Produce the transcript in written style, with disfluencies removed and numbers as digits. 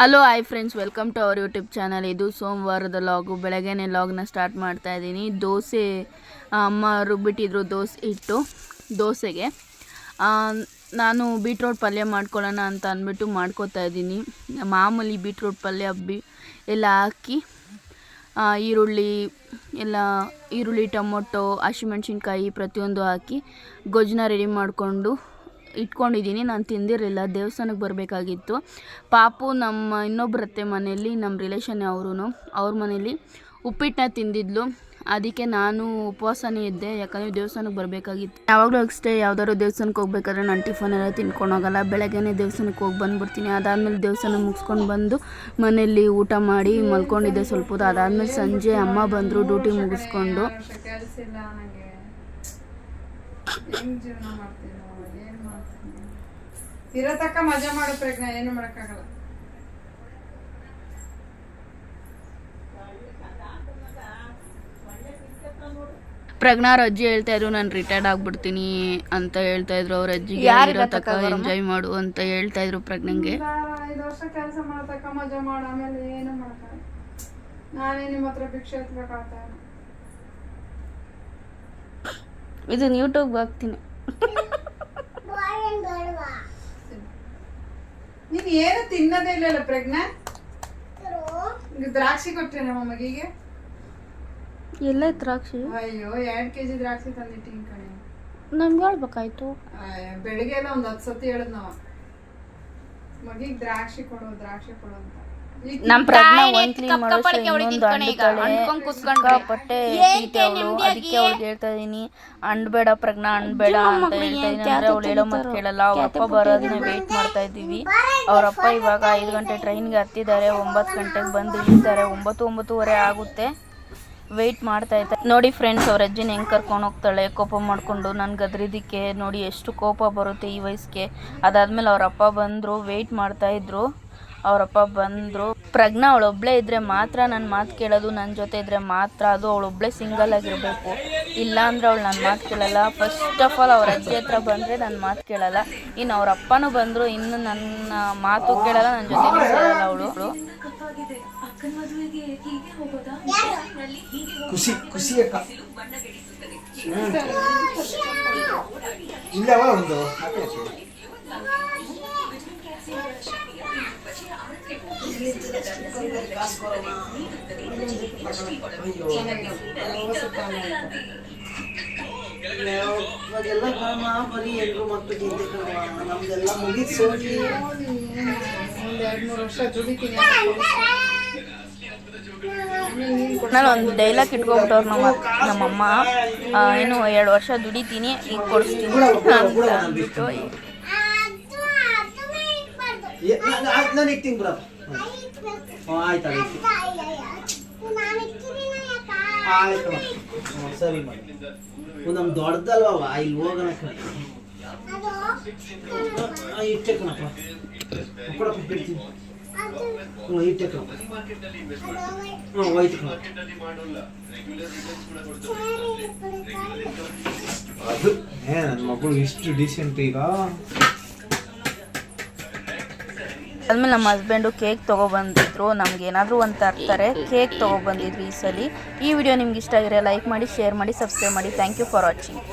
Hello hi friends, welcome to our YouTube channel. ಇದು ಸೋಮವಾರದ ಲಾಗು. ಬೆಳಗ್ಗೆನೇ ಲಾಗ್ನ ಸ್ಟಾರ್ಟ್ ಮಾಡ್ತಾ ಇದ್ದೀನಿ. ದೋಸೆ ಅಮ್ಮ ರುಬ್ಬಿಟ್ಟಿದ್ರು ದೋಸೆ ಹಿಟ್ಟು ದೋಸೆಗೆ. ನಾನು ಬೀಟ್ರೋಟ್ ಪಲ್ಯ ಮಾಡ್ಕೊಳ್ಳೋಣ ಅಂತ ಅಂದ್ಬಿಟ್ಟು ಮಾಡ್ಕೋತಾ ಇದ್ದೀನಿ. ಮಾಮೂಲಿ ಬೀಟ್ರೋಟ್ ಪಲ್ಯ ಎಲ್ಲ ಹಾಕಿ ಈರುಳ್ಳಿ ಟೊಮೊಟೊ ಹಸಿಮೆಣ್ಸಿನ್ಕಾಯಿ ಪ್ರತಿಯೊಂದು ಹಾಕಿ ಗೊಜ್ಜನ್ನ ರೆಡಿ ಮಾಡಿಕೊಂಡು ಇಟ್ಕೊಂಡಿದ್ದೀನಿ. ನಾನು ತಿಂದಿರಲಿಲ್ಲ, ದೇವಸ್ಥಾನಕ್ಕೆ ಬರಬೇಕಾಗಿತ್ತು. ಪಾಪು ನಮ್ಮ ಇನ್ನೊಬ್ಬರತ್ತೆ ಮನೆಯಲ್ಲಿ, ನಮ್ಮ ರಿಲೇಷನ್ ಅವ್ರ ಮನೇಲಿ ಉಪ್ಪಿಟ್ಟನ್ನ ತಿಂದಿದ್ಲು. ಅದಕ್ಕೆ ನಾನು ಉಪವಾಸನೇ ಇದ್ದೆ, ಯಾಕಂದರೆ ದೇವಸ್ಥಾನಕ್ಕೆ ಬರಬೇಕಾಗಿತ್ತು. ಯಾವಾಗಲೂ ಅಷ್ಟೇ, ಯಾವ್ದಾದ್ರು ದೇವಸ್ಥಾನಕ್ಕೆ ಹೋಗ್ಬೇಕಾದ್ರೆ ನಾನು ಟಿಫನ್ ಎಲ್ಲ ತಿನ್ಕೊಂಡು ಹೋಗಲ್ಲ. ಬೆಳಗ್ಗೆನೇ ದೇವಸ್ಥಾನಕ್ಕೆ ಹೋಗಿ ಬಂದುಬಿಡ್ತೀನಿ. ಅದಾದಮೇಲೆ ದೇವಸ್ಥಾನ ಮುಗಿಸ್ಕೊಂಡು ಬಂದು ಮನೆಯಲ್ಲಿ ಊಟ ಮಾಡಿ ಮಲ್ಕೊಂಡಿದ್ದೆ ಸ್ವಲ್ಪ ಹೊತ್ತು. ಅದಾದಮೇಲೆ ಸಂಜೆ ಅಮ್ಮ ಬಂದರು ಡ್ಯೂಟಿ ಮುಗಿಸ್ಕೊಂಡು. ಇರತಕ್ಕ ಮಜಾ ಮಾಡೋ ಪ್ರಜ್ಞಾ, ಏನು ಮಾಡಕ್ಕಾಗಲ್ಲ. ಪ್ರಜ್ಞಾರ ಅಜ್ಜಿ ಹೇಳ್ತಾ ಇದ್ರು ನಾನು ರಿಟೈರ್ಡ್ ಆಗ್ಬಿಡ್ತೀನಿ ಅಂತ ಹೇಳ್ತಾ ಇದ್ರು. ಅವ್ರ ಅಜ್ಜಿಗೆ ಇರತಕ್ಕ ಎಂಜಾಯ್ ಮಾಡು ಅಂತ ಹೇಳ್ತಾ ಇದ್ರು ಪ್ರಜ್ಞಂಗೆ. 5 ವರ್ಷ ಕೆಲಸ ಮಾಡತಕ್ಕ ಮಜಾ ಮಾಡ, ಆಮೇಲೆ ಏನು ಮಾಡಕ್ಕಾಗಲ್ಲ. ನಾನೇ ನಿಮ್ಮ ಹತ್ರ ಭಿಕ್ಷೆ ಎತ್ಬೇಕಾಗ್ತಾ ಇಲ್ಲ. ಇದನ್ನ ಯೂಟ್ಯೂಬ್ ಹಾಕ್ತೀನಿ. ನೀನ್ ಏನು ತಿನ್ನೋದೇ ಇಲ್ಲ ಪ್ರಜ್ಞಾ. ದ್ರಾಕ್ಷಿ ಕೊಟ್ರೆ ನಮ್ಮ ಮಗಿಗೆ. ಎಲ್ಲ ದ್ರಾಕ್ಷಿ? ಅಯ್ಯೋ 2 kg ದ್ರಾಕ್ಷಿ ತಂದಿಟ್ಟಿನ್ ಕಣೆ. ನಮ್ಗೆ ಹೇಳ್ಬೇಕಾಯ್ತು. ಬೆಳಿಗ್ಗೆ ಎಲ್ಲ 10 ಸತಿ ಹೇಳದ್ ನಾವ ಮಗಿಗೆ ದ್ರಾಕ್ಷಿ ಕೊಡು ಅಂತ. ನಮ್ ಪ್ರಜ್ಞಾ ಒಂದ್ಲಿ ಮಾಡೋಷ್ಟು ಇನ್ನೊಂದು ಅಂಡ್ತಾಳೆ, ಅದಕ್ಕೆ ಅವ್ಳಿಗೆ ಹೇಳ್ತಾ ಇದೀನಿ ಅಂಡ್ಬೇಡ ಪ್ರಜ್ಞಾ, ಅಂಡ್ಬೇಡ ಅಂತ ಹೇಳ್ತಾ ಇದೀನಿ. ಅಂದ್ರೆ ಅವಳು ಹೇಳೋ ಮತ್ ಕೇಳಲ್ಲ. ಅವ್ರಪ್ಪ ಬರೋದನ್ನ ವೇಟ್ ಮಾಡ್ತಾ ಇದ್ದೀವಿ. ಅವ್ರಪ್ಪ ಇವಾಗ 5 ಗಂಟೆ ಟ್ರೈನ್ಗೆ ಹತ್ತಿದ್ದಾರೆ, 9 ಗಂಟೆಗೆ ಬಂದು ಇಳಿತಾರೆ. 9-9:30 ಆಗುತ್ತೆ. ವೆಯ್ಟ್ ಮಾಡ್ತಾ ಇದ್ದಾರೆ. ನೋಡಿ ಫ್ರೆಂಡ್ಸ್, ಅವ್ರ ಅಜ್ಜಿನ ಹೆಂಗೆ ಕರ್ಕೊಂಡು ಹೋಗ್ತಾಳೆ ಕೋಪ ಮಾಡಿಕೊಂಡು. ನನ್ನ ಗದ್ರಿದ್ದಕ್ಕೆ ನೋಡಿ ಎಷ್ಟು ಕೋಪ ಬರುತ್ತೆ ಈ ವಯಸ್ಸಿಗೆ. ಅದಾದಮೇಲೆ ಅವರಪ್ಪ ಬಂದರು, ವೆಯ್ಟ್ ಮಾಡ್ತಾಯಿದ್ರು. ಅವರಪ್ಪ ಬಂದರು. ಪ್ರಜ್ಞಾ ಅವಳೊಬ್ಬಳೇ ಇದ್ದರೆ ಮಾತ್ರ ನನ್ನ ಮಾತು ಕೇಳೋದು, ನನ್ನ ಜೊತೆ ಇದ್ದರೆ ಮಾತ್ರ. ಅದು ಅವಳೊಬ್ಬಳೇ ಸಿಂಗಲ್ ಆಗಿರಬೇಕು, ಇಲ್ಲಾಂದ್ರೆ ಅವಳು ನನ್ನ ಮಾತು ಕೇಳಲ್ಲ. ಫಸ್ಟ್ ಆಫ್ ಆಲ್ ಅವ್ರ ಅಜ್ಜಿ ಹತ್ರ ಬಂದರೆ ನನ್ನ ಮಾತು ಕೇಳಲ್ಲ. ಇನ್ನು ಅವ್ರ ಅಪ್ಪನೂ ಬಂದರು, ಇನ್ನು ನನ್ನ ಮಾತು ಕೇಳಲ್ಲ, ನನ್ನ ಜೊತೆ ಸೇರಲ್ಲ ಅವಳು. ಖುಷಿ ಅಕ್ಕ ಇಲ್ಲವ ಒಂದು ಎಲ್ಲ ಬರೀ ಎಲ್ರು ಮಕ್ಕಳು ನಮ್ದೆಲ್ಲ ಮುಗಿದ್ ಸೋಗಿ 1-2-3 ವರ್ಷ ದುಡಿತೀನಿ. ನಾನು ಒಂದು ಡೈಲಾಗ್ ಇಟ್ಕೊಬಿಟ್ಟವ್ರು ನಮ್ಮಮ್ಮ, ಏನು 2 ವರ್ಷ ದುಡಿತೀನಿ ಈಗ ಕೊಡಿಸ್ತೀನಿ ಅಂದ್ಬಿಟ್ಟು. ನಾನು ಇಕ್ತೀನಿ ಬಿಡಪ್ಪ. ಆಯ್ತು ಆಯ್ತು ಸರಿ ಮಾಡಿ. ನಮ್ ದೊಡ್ಡದಲ್ವ ಇಲ್ಲಿ ಹೋಗೋಣ. ಇಟ್ಟೆ ಕಣಪ್ಪ, ಕೊಡಪ್ಪ ಬಿಡ್ತೀನಿ. ಇಟ್ಟೆ ಕಣಪ್ಪ, ಹೋಯ್ತು ಕಣ. ಅದು ನನ್ನ ಮಗಳು ಇಷ್ಟು ಡೀಸೆಂಟ್ ಈಗ. ಆದ್ಮೇಲೆ ನಮ್ಮ ಹಸ್ಬೆಂಡು ಕೇಕ್ ತೊಗೊಬಂದಿದ್ರು. ನಮ್ಗೆ ಏನಾದರೂ ಒಂದು ತರ್ತಾರೆ, ಕೇಕ್ ತೊಗೊಬಂದಿದ್ರು ಈ ಸಲ. ಈ ವಿಡಿಯೋ ನಿಮ್ಗೆ ಇಷ್ಟ ಆಗಿರೋ ಲೈಕ್ ಮಾಡಿ, ಶೇರ್ ಮಾಡಿ, ಸಬ್ಸ್ಕ್ರೈಬ್ ಮಾಡಿ. Thank you for watching.